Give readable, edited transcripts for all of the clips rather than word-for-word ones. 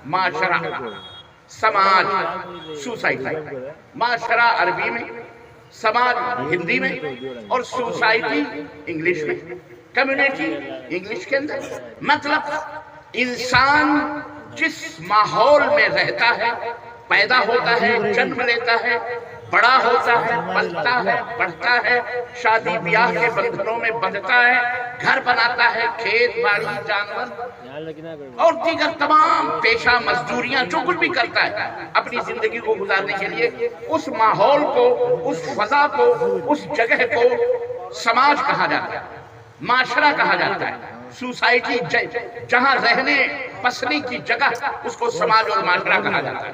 معاشرہ، سماج، سوسائٹی. معاشرہ عربی میں، سماج ہندی میں، اور سوسائٹی انگلش میں، کمیونٹی انگلش کے اندر. مطلب انسان جس ماحول میں رہتا ہے، پیدا ہوتا ہے، جنم لیتا ہے، بڑا ہوتا ہے، پلتا ہے، بڑھتا ہے، شادی بیاہ کے بندھنوں میں بندھتا ہے، گھر بناتا ہے، کھیت باڑی، جانور اور دیگر تمام پیشہ مزدوریاں جو کچھ بھی کرتا ہے اپنی زندگی کو گزارنے کے لیے، اس ماحول کو، اس فضا کو، اس جگہ کو سماج کہا جاتا ہے، معاشرہ کہا جاتا ہے. سوسائٹی جہاں رہنے بسنے کی جگہ، اس کو سماج اور معاشرہ کہا جاتا ہے.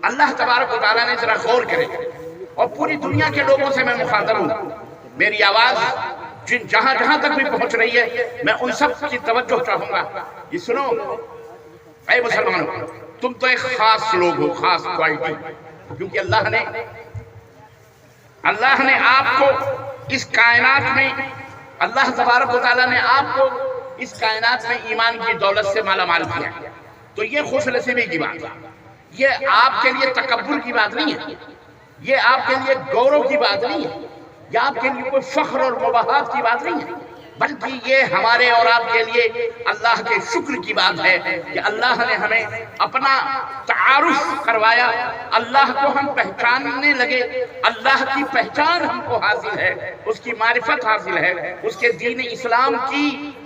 اللہ تبارک و تعالیٰ نے ذرا غور کرے، اور پوری دنیا کے لوگوں سے میں مخاطب ہوں، میری آواز جہاں جہاں تک بھی پہنچ رہی ہے، میں ان سب کی توجہ چاہوں گا. یہ سنو اے مسلمانوں، تم تو ایک خاص لوگ ہو، خاص کوالٹی، کیونکہ اللہ نے آپ کو اس کائنات میں، اللہ تبارک و تعالیٰ نے آپ کو اس کائنات میں ایمان کی دولت سے مالا مال کیا. تو یہ خوش نصیبی کی بات ہے، یہ آپ کے لیے تکبر کی بات نہیں ہے، یہ آپ کے لیے گورو کی بات نہیں ہے، یہ آپ کے لیے کوئی فخر اور مباحات کی بات نہیں ہے، بلکہ یہ ہمارے اور آپ کے لیے اللہ کے شکر کی بات ہے کہ اللہ نے ہمیں اپنا تعارف کروایا، اللہ کو ہم پہچاننے لگے، اللہ کی پہچان ہم کو حاصل ہے، اس کی معرفت حاصل ہے، اس کے دین اسلام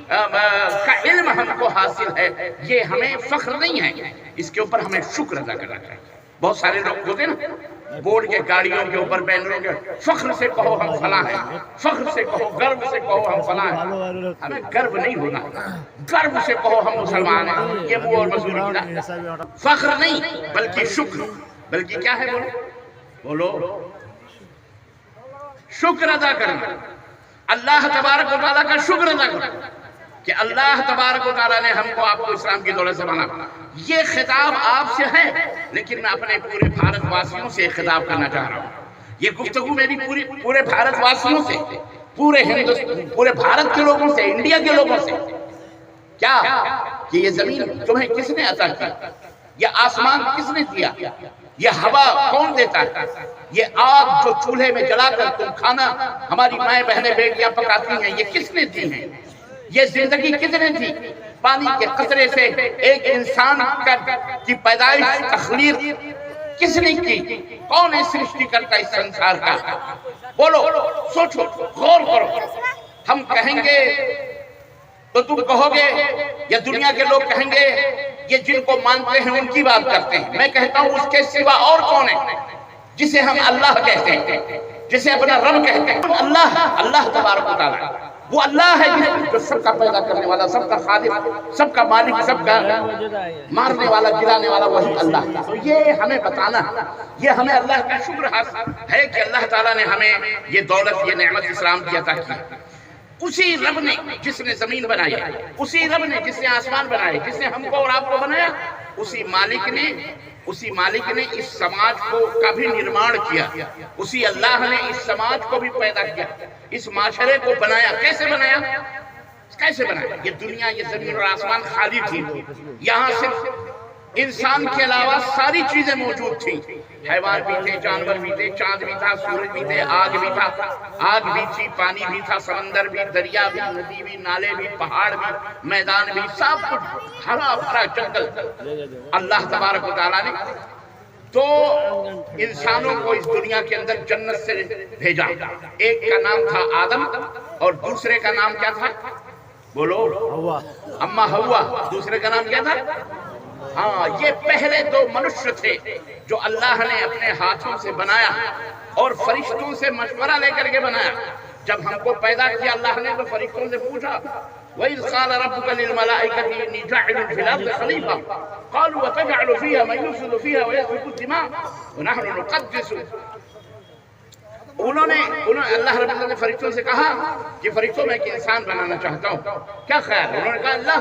کا علم ہم کو حاصل ہے. یہ ہمیں فخر نہیں ہے، اس کے اوپر ہمیں شکر ادا کرنا چاہیے. بہت سارے لوگ ہوتے ہیں نا، بورڈ کے گاڑیوں کے اوپر بینروں کے، فخر سے کہو ہم فلاں ہیں، فخر سے کہو، گرو سے کہو ہم فلاں ہیں. ہمیں گرو نہیں ہونا، گرو سے کہو ہم مسلمان ہیں. یہ منہ اور مزدوری کی فخر نہیں، بلکہ شکر. بلکہ کیا ہے، بولو شکر ادا کرنا، اللہ تبارک و تعالیٰ کا شکر ادا کرنا کہ اللہ تبارک و تعالیٰ نے ہم کو، آپ کو اسلام کی دولت سے بنا. یہ خطاب آپ سے ہے، لیکن میں اپنے پورے بھارت واسیوں سے خطاب کرنا چاہ رہا ہوں. یہ گفتگو میری پورے بھارت واسیوں سے، پورے بھارت کے لوگوں سے، انڈیا کے لوگوں سے. کیا کہ یہ زمین تمہیں کس نے عطا کی؟ یہ آسمان کس نے دیا؟ یہ ہوا کون دیتا ہے؟ یہ آگ جو چولہے میں جلا کر تم کھانا ہماری مائیں بہنیں بیٹیاں پکاتی ہیں، یہ کس نے دی ہیں؟ یہ زندگی کس نے دی؟ پانی کے قطرے سے ایک انسان کی پیدائش، تخلیق کس نے کی؟ کون ہے سرشٹی کرتا اس سنسار کا؟ بولو، سوچو، غور کرو. ہم کہیں گے تو تم کہو گے، یا دنیا کے لوگ کہیں گے یہ جن کو مانتے ہیں ان کی بات کرتے ہیں. میں کہتا ہوں اس کے سوا اور کون ہے جسے ہم اللہ کہتے ہیں، جسے اپنا رب کہتے ہیں؟ اللہ تبارک و تعالیٰ، وہ اللہ ہے جو سب کا پیدا کرنے والا، سب کا خالق، سب کا مالک، سب کا مارنے والا، گرانے والا وہی اللہ. تو یہ ہمیں بتانا، یہ ہمیں اللہ کا شکر حاصل ہے کہ اللہ تعالیٰ نے ہمیں یہ دولت، یہ نعمت اسلام کی عطا کی. اسی رب نے جس نے زمین بنائی، اسی رب نے جس نے آسمان بنائے، جس نے ہم کو اور آپ کو بنایا، اسی مالک نے اس سماج کا بھی نرمان کیا. اسی اللہ نے اس سماج کو بھی پیدا کیا، اس معاشرے کو بنایا. کیسے بنایا؟ یہ دنیا، یہ زمین اور آسمان خالی تھی، یہاں صرف انسان کے علاوہ ساری چیزیں موجود تھیں. حیوان بھی تھے، جانور بھی تھے، چاند بھی تھا، سورج بھی تھے، آگ بھی تھا، آگ بھی تھی، پانی بھی تھا، سمندر بھی، دریا بھی، ندی بھی، نالے بھی، پہاڑ بھی، میدان بھی، سب کچھ ہرا بھرا جنگل. اللہ تبارک و تعالیٰ نے تو انسانوں کو اس دنیا کے اندر جنت سے بھیجا. ایک کا نام تھا آدم، اور دوسرے کا نام کیا تھا؟ بولو، اما ہوا. دوسرے کا نام کیا تھا؟ ہاں، یہ پہلے دو منشیہ تھے جو اللہ نے اپنے ہاتھوں سے بنایا اور فرشتوں سے مشورہ لے کر کے بنایا. جب ہم کو پیدا کیا اللہ نے تو فرشتوں سے پوچھا، وَإِذْ قَالَ رَبُّكَ لِلْمَلَائِكَةِ إِنِّي جَاعِلٌ فِي الْأَرْضِ خَلِيفَةً قَالُوا وَتَجْعَلُ فِيهَا مَن يُفْسِدُ فِيهَا وَيَسْفِكُ الدِّمَاءَ وَنَحْنُ نُقَدِّسُ. انہوں نے اللہ رب العزت نے فرشتوں سے کہا کہ فرشتوں میں ایک انسان بنانا چاہتا ہوں، کیا خیال ہے؟ انہوں نے کہا اللہ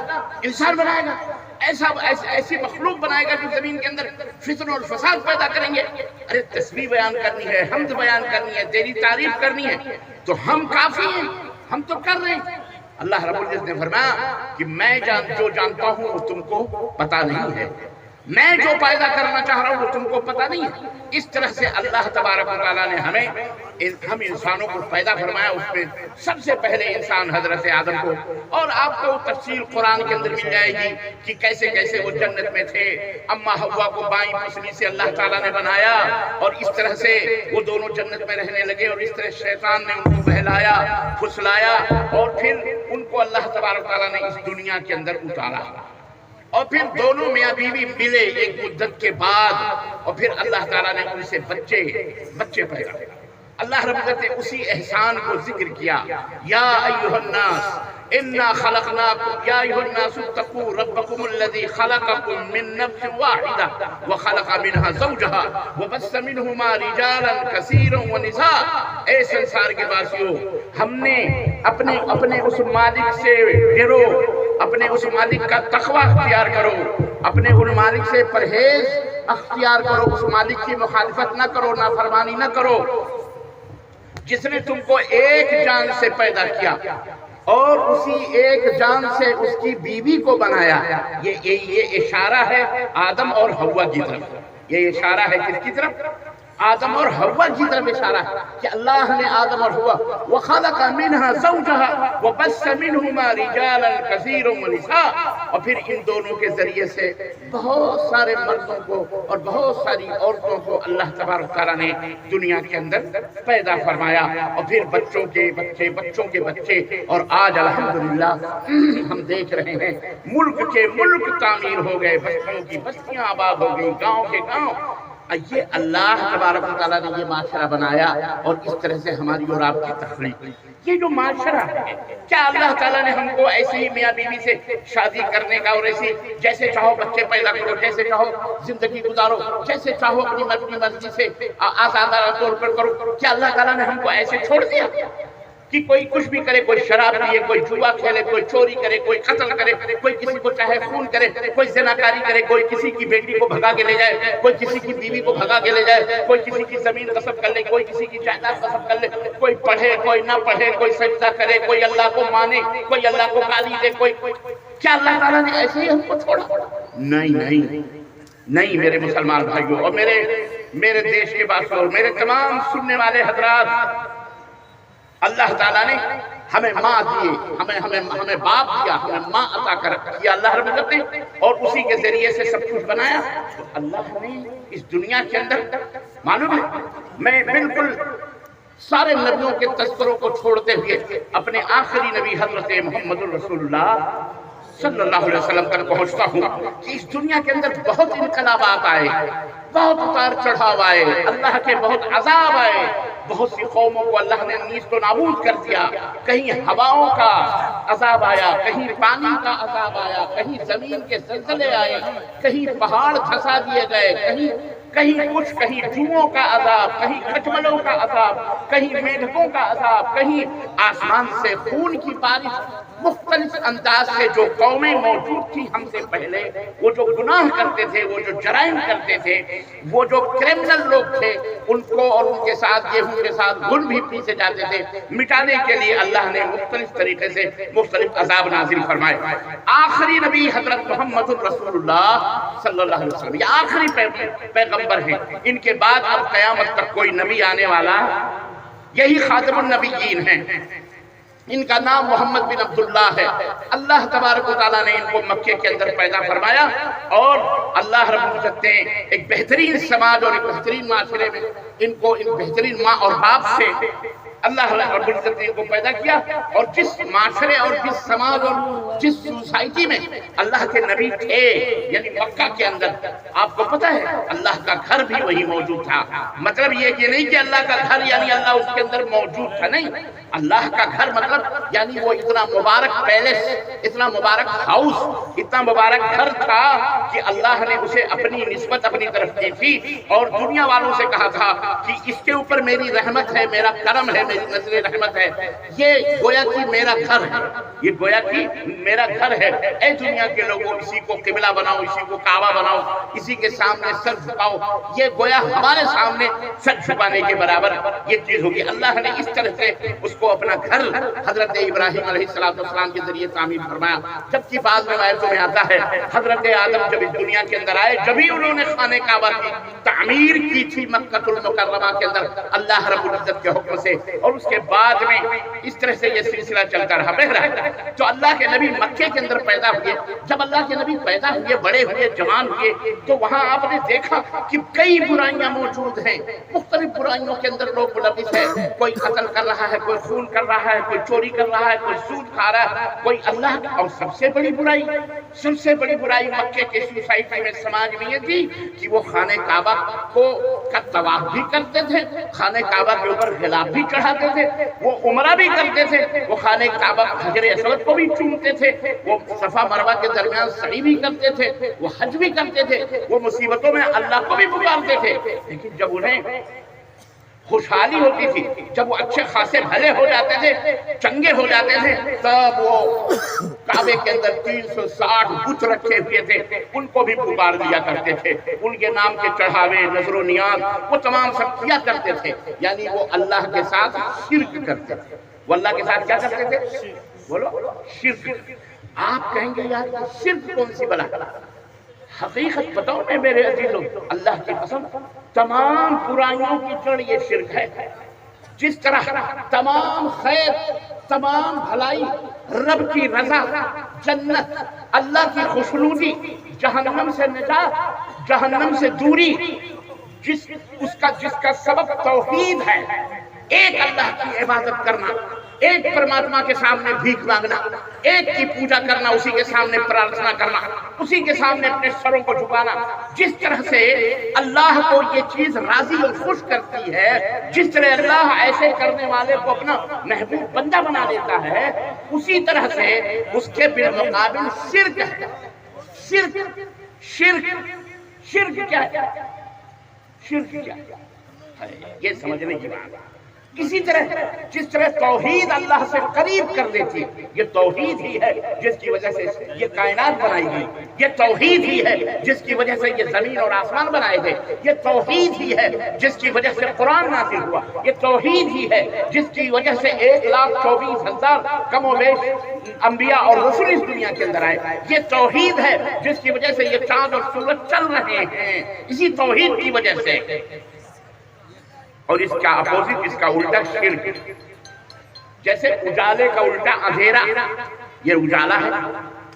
انسان بنائے گا، ایسی مخلوق بنائے گا جو زمین کے اندر فتن اور فساد پیدا کریں گے. ارے تسبیح بیان کرنی ہے، حمد بیان کرنی ہے، تیری تعریف کرنی ہے، تو ہم کافی ہیں، ہم تو کر رہے ہیں. اللہ رب العزت نے فرمایا کہ میں جو جانتا ہوں وہ تم کو پتا نہیں ہے، میں جو پیدا کرنا چاہ رہا ہوں وہ تم کو پتا نہیں ہے۔ اس طرح سے اللہ تبارک و تعالیٰ نے ہم انسانوں کو پیدا فرمایا، اس میں سب سے پہلے انسان حضرت آدم کو، اور آپ کو تفصیل قرآن کے اندر مل جائے گی کہ کیسے کیسے وہ جنت میں تھے، اما حوا کو بائیں پسلی سے اللہ تعالیٰ نے بنایا اور اس طرح سے وہ دونوں جنت میں رہنے لگے، اور اس طرح شیطان نے ان کو بہلایا پھسلایا اور پھر ان کو اللہ تبارک و تعالیٰ نے اس دنیا کے اندر اتارا، اور پھر دونوں میاں بیوی ملے ایک مدت کے بعد، اور پھر اللہ تعالیٰ نے ان سے بچے پیدا کیے۔ اللہ رب العزت نے اسی احسان کو ذکر کیا، یا ایھا الناس انا خلقناکم یا ایھا الناس اتقوا ربکم الذی خلقکم من نفس واحدہ وخلق منها زوجها وبث منہما رجالا کثیرا ونساء۔ اے سنسار کے واسیوں، ہم نے اپنے اس مالک سے ڈرو، اپنے اس مالک کا تقوی اختیار کرو، اپنے ان مالک سے پرہیز اختیار کرو، اس مالک کی مخالفت نہ کرو، نافرمانی نہ کرو، جس نے تم کو ایک جان سے پیدا کیا اور اسی ایک جان سے اس کی بیوی کو بنایا۔ یہ اشارہ ہے آدم اور حوا کی طرف، یہ اشارہ ہے کس کی طرف؟ آدم اور حوا کی طرف اشارہ ہے کہ اللہ نے آدم اور حوا وَخَلَقَ مِنْهَا زَوْجَهَا وَبَثَّ مِنْهُمَا رِجَالًا كَثِيرًا وَنِسَاءً، اور پھر ان دونوں کے ذریعے سے بہت سارے مردوں کو اور بہت ساری عورتوں کو اللہ تبارک و تعالیٰ نے دنیا کے اندر پیدا فرمایا، اور پھر بچوں کے بچے، اور آج الحمدللہ ہم دیکھ رہے ہیں ملک کے ملک تعمیر ہو گئے، بستیوں کی بستیاں آباد ہو گئی، گاؤں کے گاؤں۔ یہ اللہ تبارک و تعالیٰ نے یہ معاشرہ بنایا، اور اس طرح سے ہماری اور آپ کی تخلیق، یہ جو معاشرہ ہے، کیا اللہ تعالیٰ نے ہم کو ایسے ہی میاں بیوی سے شادی کرنے کا اور ایسے جیسے چاہو بچے پیدا کرو، جیسے چاہو زندگی گزارو، جیسے چاہو اپنی مرضی سے آزادانہ طور پر کرو، کیا اللہ تعالیٰ نے ہم کو ایسے چھوڑ دیا کہ کوئی کچھ بھی کرے، کوئی شراب پیے، کوئی جوا کھیلے، کوئی چوری کرے، کوئی قتل کرے، کوئی کسی کو چاہے خون کرے، کوئی زناکاری کرے، کوئی کسی کی بیٹی کو بھگا کے لے جائے، کوئی کسی کی بیوی کو بھگا کے لے جائے، کوئی کسی کی زمین غصب کر لے، کوئی کسی کی جائیداد غصب کر لے، کوئی پڑھے کوئی نہ پڑھے، کوئی سجدہ کرے، کوئی اللہ کو مانے، کوئی اللہ کو گالی دے، کیا اللہ تعالیٰ نے ایسے ہی ہم کو چھوڑا؟ نہیں میرے مسلمان بھائیوں اور میرے دیش کے باشندوں اور میرے تمام سننے والے حضرات، اللہ تعالیٰ نے ہمیں ماں دیے، ہمیں باپ دیا، ہمیں ماں عطا کیا اللہ رب العزت نے، اور اسی کے ذریعے سے سب کچھ بنایا۔ تو اللہ نے اس دنیا کے اندر، معلوم ہے میں بالکل سارے نبیوں کے تذکروں کو چھوڑتے ہوئے اپنے آخری نبی حضرت محمد الرسول اللہ صلی اللہ علیہ وسلم تک پہنچتا ہوں کہ اس دنیا کے اندر بہت انقلابات آئے، بہت اتار چڑھاؤ آئے، اللہ کے بہت عذاب آئے، بہت سی قوموں کو اللہ نے نیست و نابود کر دیا، کہیں ہواؤں کا عذاب آیا، کہیں پانی کا عذاب آیا، کہیں زمین کے زلزلے آئے، کہیں پہاڑ دھسا دیے گئے، کہیں کچھ، کہیں جوؤں کا عذاب، کہیں کھچملوں کا عذاب، کہیں میڈکوں کا عذاب، کہیں آسمان سے خون کی بارش، مختلف انداز سے جو قومیں موجود تھی ہم سے پہلے، وہ جو گناہ کرتے تھے، وہ جو جرائم کرتے تھے، وہ جو کرمنل لوگ تھے، ان کو اور ان کے ساتھ گیہوں کے ساتھ گل بھی پیسے جاتے تھے، مٹانے کے لیے اللہ نے مختلف طریقے سے مختلف عذاب نازل فرمائے۔ آخری نبی حضرت محمد الرسول اللہ صلی اللہ علیہ وسلم یہ آخری پیغمبر ہیں، ان کے بعد اب قیامت تک کوئی نبی آنے والا، یہی خاتم النبیین ہیں، ان کا نام محمد بن عبداللہ ہے۔ اللہ تبارک و تعالیٰ نے ان کو مکے کے اندر پیدا فرمایا، اور اللہ رب العزت نے ایک بہترین سماج اور ایک بہترین معاشرے میں ان کو ایک بہترین ماں اور باپ سے اللہ رب العزت نے ان کو پیدا کیا، اور جس معاشرے اور جس سماج اور جس سوسائٹی میں اللہ کے نبی تھے، یعنی مکہ کے اندر، آپ کو پتہ ہے اللہ کا گھر بھی وہی موجود تھا۔ مطلب یہ کہ نہیں کہ اللہ کا گھر یعنی اللہ اس کے اندر موجود تھا، نہیں، اللہ کا گھر مطلب یعنی وہ اتنا مبارک پیلس، اتنا مبارک ہاؤس، اتنا مبارک گھر تھا کہ اللہ نے اسے اپنی نسبت اپنی طرف کی تھی، اور دنیا والوں سے کہا تھا کہ اس کے اوپر میری رحمت ہے، میرا کرم ہے، میری نظر رحمت ہے، یہ گویا کہ میرا گھر ہے، یہ گویا کہ میرا گھر ہے۔ اے دنیا کے لوگوں، اسی کو قبلہ بناؤ، اسی کو کعبہ بناؤ، اسی کے سامنے سر جھکاؤ، یہ گویا ہمارے سامنے سر جھکانے کے برابر یہ چیز ہوگی۔ اللہ نے اس طرح سے اس کو اپنا گھر حضرت ابراہیم علیہ السلام کے ذریعے تعمیر فرمایا، جبکہ بعض روایتوں میں آتا ہے حضرت آدم جب اس دنیا کے اندر آئے جبھی انہوں نے خانہ کعبہ کی تعمیر کی تھی مکہ المکرمہ کے اندر اللہ رب العزت کے حکم سے، اور اس کے بعد میں اس طرح سے یہ سلسلہ چلتا رہا۔ بہرحال تو اللہ کے نبی مکے کے اندر پیدا ہوئے، جب اللہ کے نبی پیدا ہوئے، بڑے ہوئے، جوان ہوئے، تو وہاں آپ نے دیکھا کہ کئی برائیاں موجود ہیں، مختلف برائیوں کے اندر لوگ ملوث ہیں، کوئی قتل کر رہا ہے، کوئی خون کر رہا ہے، کوئی چوری کر رہا ہے، کوئی سود کھا رہا ہے، کوئی اللہ کا، اور سب سے بڑی برائی مکے کے سوسائٹی میں، سماج میں یہ تھی کہ وہ خانہ کعبہ کا طواف بھی کرتے تھے، خانہ کعبہ کے اوپر غلاف بھی چڑھاتے تھے، وہ عمرہ بھی کرتے تھے، وہ خانہ کعبہ حجر اسود کو بھی چومتے تھے، وہ صفا مروہ کے درمیان سعی بھی کرتے تھے، وہ حج بھی کرتے تھے، وہ مصیبتوں میں اللہ کو بھی پکارتے تھے۔ لیکن جب انہیں خوشحالی ہوتی تھی، جب وہ اچھے خاصے بھلے ہو جاتے تھے، چنگے ہو جاتے تھے، تب وہ کعبے کے اندر 360 بت رکھے ہوئے تھے، ان کو بھی پکار دیا کرتے تھے، ان کے نام کے چڑھاوے، نذر و نیاز، وہ تمام سب کیا کرتے تھے، یعنی وہ اللہ کے ساتھ شرک کرتے تھے۔ وہ اللہ کے ساتھ کیا کرتے تھے؟ بولو، شرک۔ آپ کہیں گے یار شرک کون سی بلا؟ حقیقت بتاؤ میں میرے عزیزوں، اللہ کی قسم تمام برائیوں کی جڑ یہ شرک ہے۔ جس طرح تمام خیر، تمام بھلائی، رب کی رضا، جنت، اللہ کی خوشنودی، جہنم سے نجات، جہنم سے دوری، جس کا سبب توحید ہے، ایک اللہ کی عبادت کرنا، ایک پرماتما کے سامنے بھیک مانگنا، ایک کی پوجا کرنا، اسی کے سامنے پرارتھنا کرنا، اسی کے سامنے اپنے سروں کو جھکانا، جس طرح سے اللہ کو یہ چیز راضی اور خوش کرتی ہے، جس طرح اللہ ایسے کرنے والے کو اپنا محبوب بندہ بنا لیتا ہے، اسی طرح سے اس کے بالمقابل شرک ہے۔ شرک کیا ہے؟ شرک کیا ہے؟ یہ سمجھنے کی بات ہے۔ کسی طرح جس طرح توحید اللہ سے قریب کر دیتی، یہ توحید ہی ہے جس کی وجہ سے یہ کائنات بنائی گئی، یہ توحید ہی ہے جس کی وجہ سے یہ زمین اور آسمان بنائے گئے، یہ توحید ہی ہے جس کی وجہ سے قرآن نازل ہوا، یہ توحید ہی ہے جس کی وجہ سے 1,24,000 کم و بیش انبیاء اور رسول اس دنیا کے اندر آئے، یہ توحید ہے جس کی وجہ سے یہ چاند اور سورج چل رہے ہیں، اسی توحید کی وجہ سے۔ اور اس کا اپوزٹ، اس کا الٹا شرک۔ جیسے اجالے کا الٹا اندھیرا، یہ اجالا ہے،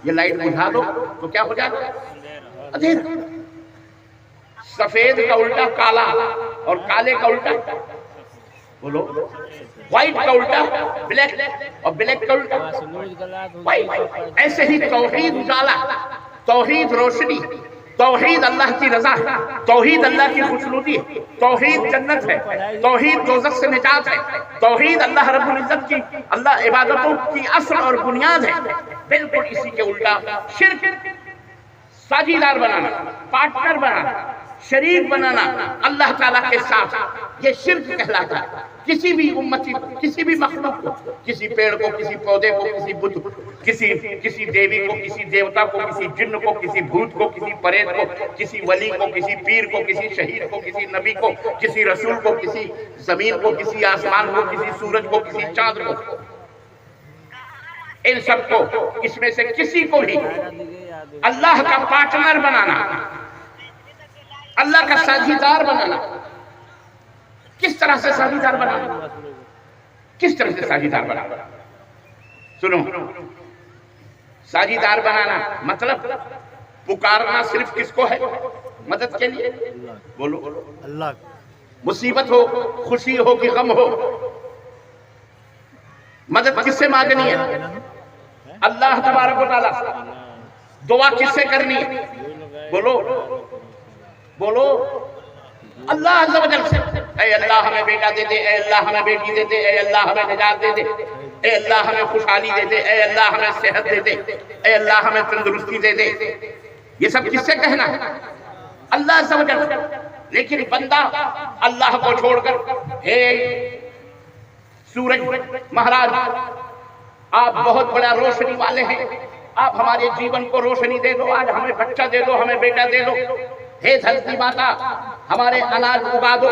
یہ لائٹ بجھا دو تو کیا ہو جائے؟ اندھیرا۔ سفید کا الٹا کالا، اور کالے کا الٹا بولو وائٹ کا الٹا بلیک، اور بلیک کا الٹا وائٹ۔ ایسے ہی توحید اجالا، توحید روشنی، توحید اللہ کی رضا ہے، توحید اللہ کی خوشنودی ہے، توحید جنت ہے، توحید دوزخ سے نجات ہے، توحید اللہ رب العزت کی، اللہ عبادتوں کی اصل اور بنیاد ہے۔ بالکل اسی کے الٹا شرک، ساجیدار بنانا، پارٹنر بنانا، شریک بنانا اللہ تعالیٰ کے ساتھ، یہ شرک کہلاتا ہے۔ کسی بھی امتی کو، کسی بھی مخلوق کو، کسی پیڑ کو، کسی پودے کو، کسی بت کو، کسی دیوی کو، کسی دیوتا کو، کسی جن کو، کسی بھوت کو، کسی پریت کو، کسی ولی کو، کسی پیر کو، کسی شہید کو، کسی نبی کو، کسی رسول کو، کسی زمین کو، کسی آسمان کو، کسی سورج کو، کسی چاند کو، ان سب کو، اس میں سے کسی کو بھی اللہ کا پارٹنر بنانا، اللہ کا ساجیدار بنانا۔ کس طرح سے ساجیدار بنانا؟ کس طرح سے ساجیدار بنانا؟ سنو، ساجیدار بنانا مطلب پکارنا صرف کس کو ہے؟ مدد کے لیے، بولو اللہ۔ مصیبت ہو، خوشی ہو کہ غم ہو، مدد کس سے مانگنی ہے؟ اللہ تبارک و تعالیٰ۔ دعا کس سے کرنی ہے؟ بولو اللہ عز و جل سے۔ اے اللہ ہمیں بیٹا دے دے، اے اللہ ہمیں بیٹی دے دے، اے اللہ ہمیں نجات دے دے، اے اللہ ہمیں خوشحالی دے دے، اے اللہ ہمیں صحت دے دے، اے اللہ ہمیں تندرستی دے دے۔ یہ سب کس سے کہنا ہے؟ اللہ عز و جل۔ لیکن بندہ اللہ کو چھوڑ کر، اے سورج مہاراج آپ بہت بڑا روشنی والے ہیں، آپ ہمارے جیون کو روشنی دے دو، آج ہمیں بچہ دے دو، ہمیں بیٹا دے دو۔ ہے دھرتی ماتا، ہمارے اناج اگا دو،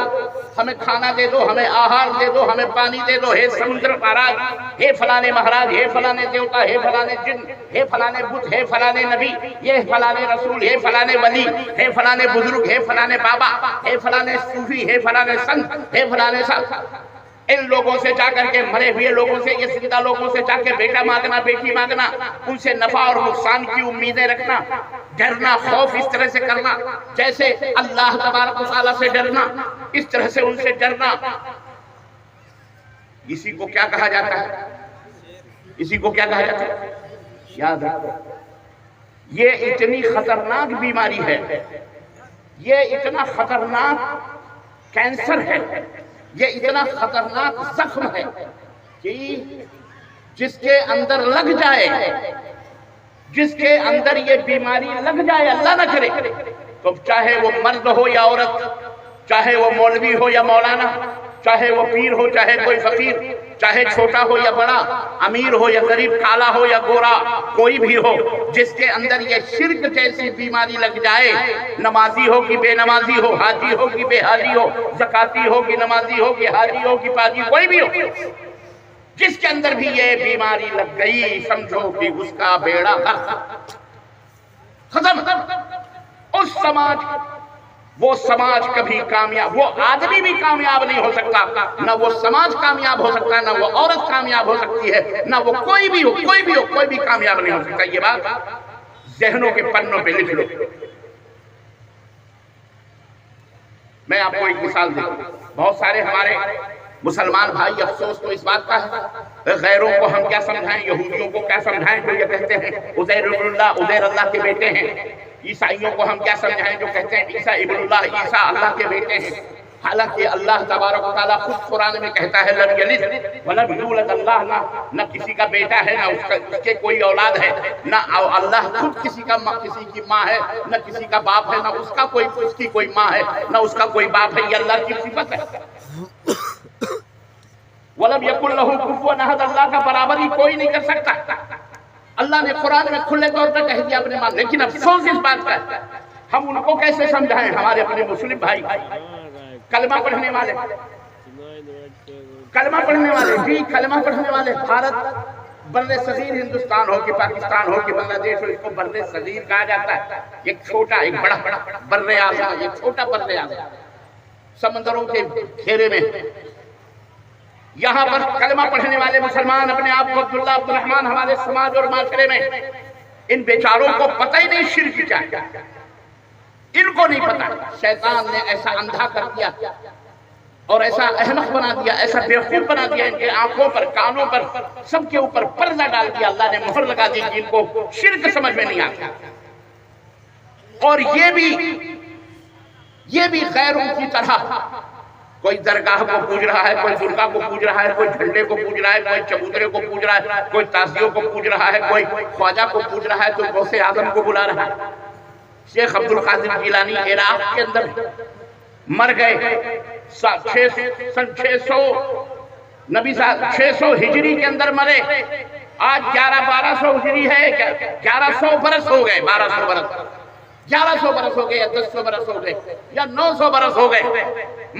ہمیں کھانا دے دو، ہمیں آہار دے دو، ہمیں پانی دے دو، ہے سمندر مہاراج، ہے فلانے مہاراج، ہے فلانے دیوتا، ہے فلانے جن، ہے فلانے بت، ہے فلانے نبی، یہ فلانے رسول، ہے فلانے ولی، ہے فلانے بزرگ، ہے فلانے بابا، ہے فلانے صوفی، ہے فلانے سنت، ہے فلانے ساتھ، ان لوگوں سے جا کر کے، مرے ہوئے لوگوں سے، یہ زندہ لوگوں سے جا کے بیٹا مانگنا، بیٹی مانگنا، ان سے نفع اور نقصان کی امیدیں رکھنا، ڈرنا، خوف اس طرح سے کرنا جیسے اللہ تبارک و تعالیٰ سے ڈرنا، اس طرح سے ان سے ڈرنا، اسی کو کیا کہا جاتا ہے؟ اسی کو کیا کہا جاتا ہے؟ یاد رکھو، یہ اتنی خطرناک بیماری ہے، یہ اتنا خطرناک کینسر ہے، یہ اتنا خطرناک زخم ہے کہ جس کے اندر لگ جائے، جس کے اندر یہ بیماری لگ جائے، اللہ نہ کرے، تو چاہے وہ مرد ہو یا عورت، چاہے وہ مولوی ہو یا مولانا، چاہے وہ پیر ہو چاہے کوئی فقیر، چاہے چھوٹا ہو یا بڑا، امیر ہو یا غریب، کالا ہو یا گورا، کوئی بھی ہو، جس کے اندر یہ شرک جیسی بیماری لگ جائے، نمازی ہو کہ بے نمازی ہو، حاجی ہو کہ بے حاجی ہو، زکاتی ہو کہ نمازی ہو کہ حاجی ہو کہ پاجی، کوئی بھی ہو، جس کے اندر بھی یہ بیماری لگ گئی، سمجھو کہ اس کا بیڑا ختم۔ اس سماج، وہ سماج کبھی کامیاب، وہ آدمی بھی کامیاب نہیں ہو سکتا، نہ وہ سماج کامیاب ہو سکتا، نہ وہ عورت کامیاب ہو سکتی ہے، نہ وہ کوئی بھی ہو، کوئی بھی ہو، کوئی بھی کامیاب نہیں ہو سکتا۔ یہ بات ذہنوں کے پنوں پہ لکھ لو۔ میں آپ کو ایک مثال دوں، بہت سارے ہمارے مسلمان بھائی، افسوس تو اس بات کا ہے، غیروں کو ہم کیا سمجھائیں، یہودیوں کو کیا سمجھائیں جو یہ کہتے ہیں عزیر ابن اللہ، عزیر اللہ کے بیٹے ہیں، عیسائیوں کو ہم کیا سمجھائیں جو کہتے ہیں عیسیٰ ابن اللہ، عیسیٰ اللہ کے بیٹے ہیں، حالانکہ اللہ تبارک و تعالیٰ خود قرآن میں کہتا ہے لم یلد ولم یولد، اللہ نہ کسی کا بیٹا ہے، نہ اس کے کوئی اولاد ہے، نہ اللہ خود کسی کی ماں ہے، نہ کسی کا باپ ہے، نہ اس کی کوئی ماں ہے، نہ اس کا کوئی باپ ہے، یہ اللہ کی صفت ہے۔ وَلَمْ يَكُنْ لَهُ كُفُوًا أَحَدٌ، اللہ کا برابر ہی کوئی نہیں کر سکتا۔ اللہ نے قرآن میں کھلے طور پر کہہ دیا اپنے مان، لیکن افسوس اس بات کا ہے، ہم ان کو کیسے سمجھائیں، ہمارے اپنے مسلم بھائی، کلمہ پڑھنے والے، کلمہ پڑھنے والے، جی کلمہ پڑھنے والے، بھارت بر صغیر ہندوستان ہو کہ پاکستان ہو کہ بنگلہ دیش ہو، اس کو بر صغیر کہا جاتا ہے، ایک چھوٹا، ایک بڑا بر اعظم، ایک چھوٹا بر اعظم، سمندروں کے گھیرے میں، یہاں پر کلمہ پڑھنے والے مسلمان اپنے آپ کو عبداللہ عبدالرحمن، ہمارے سماج اور معاشرے میں ان بیچاروں کو پتہ ہی نہیں شرک کیا ہے، ان کو نہیں پتہ، شیطان نے ایسا اندھا کر دیا اور ایسا احمق بنا دیا، ایسا بیوقوف بنا دیا، ان کے آنکھوں پر، کانوں پر، سب کے اوپر پردہ ڈال دیا، اللہ نے مہر لگا دی کہ ان کو شرک سمجھ میں نہیں آتا، اور یہ بھی غیروں کی طرح کوئی درگاہ کو پوج رہا ہے، کوئی درگاہ کو پوج رہا ہے، کوئی جھنڈے کو پوج رہا ہے، کوئی چبوترے کو پوج رہا ہے، کوئی تازیوں کو پوج رہا ہے، کوئی خواجہ کو پوج رہا ہے، تو غوث اعظم کو بلا رہا ہے۔ شیخ عبد القادر جیلانی عراق کے اندر مر گئے، سن 600 ہجری کے اندر مرے، آج 1200 ہجری ہے، 1100 برس ہو گئے، 1200 برس، 1100 برس ہو گئے یا 1000 برس ہو گئے یا 900 برس ہو گئے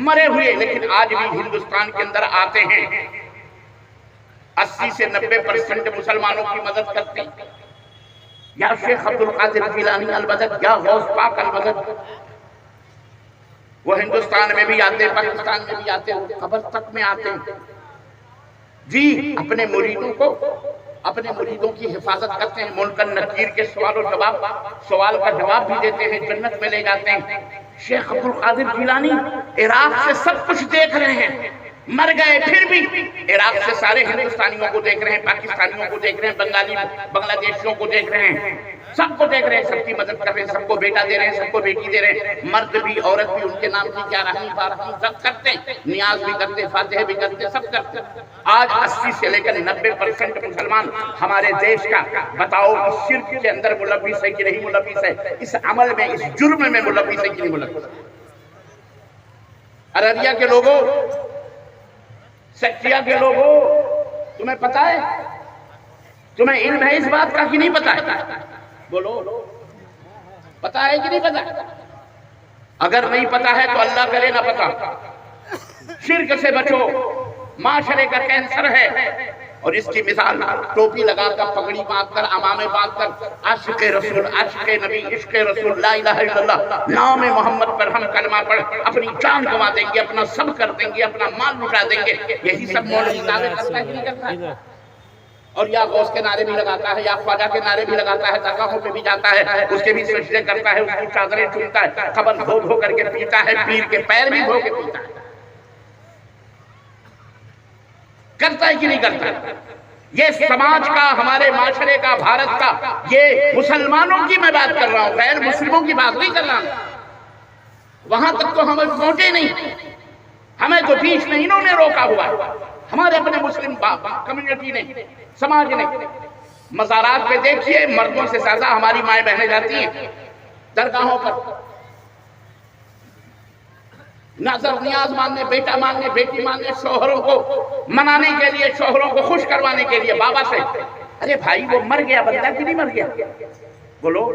مرے ہوئے، لیکن آج بھی ہندوستان کے اندر آتے ہیں، 80 سے 90% مسلمانوں کی مدد کرتے ہیں، یا شیخ عبد القادر جیلانی المدد، یا غوث پاک المدد، وہ ہندوستان میں بھی آتے ہیں، پاکستان میں بھی آتے ہیں، قبر تک میں آتے ہیں، جی اپنے مریدوں کو، اپنے مریدوں کی حفاظت کرتے ہیں، منکر نکیر کے سوال کا جواب بھی دیتے ہیں، جنت میں لے جاتے ہیں۔ شیخ عبد القادر جیلانی عراق سے سب کچھ دیکھ رہے ہیں، مر گئے، پھر بھی عراق سے سارے ہندوستانیوں کو دیکھ رہے ہیں، پاکستانیوں کو دیکھ رہے ہیں، بنگلہ دیشیوں کو دیکھ رہے ہیں، سب کو دیکھ رہے ہیں، سب کی مدد کر رہے ہیں، سب کو بیٹا دے رہے ہیں، سب کو بیٹی دے رہے ہیں، مرد بھی عورت بھی، ان کے نام کی کیا رحمی بارحمی سب کرتے ہیں، نیاز بھی کرتے، فاتحہ بھی کرتے، سب کرتے۔ آج 80 سے لے کر 90% مسلمان ہمارے دیش کا، بتاؤ اس شرک کے اندر ملوث ہے کہ نہیں ملوث ہے، اس عمل میں، اس جرم میں ملوث ہے کہ نہیں ملوث ہے۔ ارریہ کے لوگوں، سکھیا کے لوگوں، تمہیں پتہ ہے، تمہیں علم ہے اس بات کا کہ نہیں پتہ ہے؟ بولو، پتہ ہے کہ نہیں پتہ؟ اگر نہیں پتا ہے تو اللہ کرے نہ پتا. شرک سے بچو، معاشرے کا کینسر ہے. اور اس کی مثال ٹوپی لگا کر، پگڑی باندھ کر، امامے باندھ کر، عاشق رسول، عاشق نبی، عشق رسول، لا الہ الا اللہ، نام محمد پر ہم کلمہ پڑھ اپنی جان گنوا دیں گے، اپنا سب کر دیں گے، اپنا مال لٹا دیں گے. یہی سب مولوی دعوے کرتا ہے کہ نہیں کرتا ہے؟ اور یا غوث کے نعرے بھی لگاتا ہے، یا خواجہ کے نعرے بھی لگاتا ہے، درگاہوں پہ بھی جاتا ہے، اس کے بھی سجدے کرتا ہے، اس کی چادریں چومتا ہے، قبر دھو دھو کر کے پیتا ہے، پیر کے پیر بھی دھو کے پیتا ہے. کرتا ہے کہ نہیں کرتا؟ یہ سماج کا، ہمارے معاشرے کا، بھارت کا، یہ مسلمانوں کی میں بات کر رہا ہوں، غیر مسلموں کی بات نہیں کر رہا ہوں. وہاں تک تو ہمیں پہنچے نہیں. ہمیں تو بیچ میں انہوں نے روکا ہوا ہے، ہمارے اپنے مسلم کمیونٹی نے، سماج نے. مزارات پہ دیکھیے، مردوں سے زیادہ ہماری مائیں بہنیں جاتی ہیں درگاہوں پر، نظر نیاز ماننے، بیٹا ماننے، بیٹی ماننے، شوہروں کو منانے کے لیے، شوہروں کو خوش کروانے کے لیے. بابا سے ارے بھائی وہ مر گیا بندہ کہ نہیں مر گیا؟ بولو.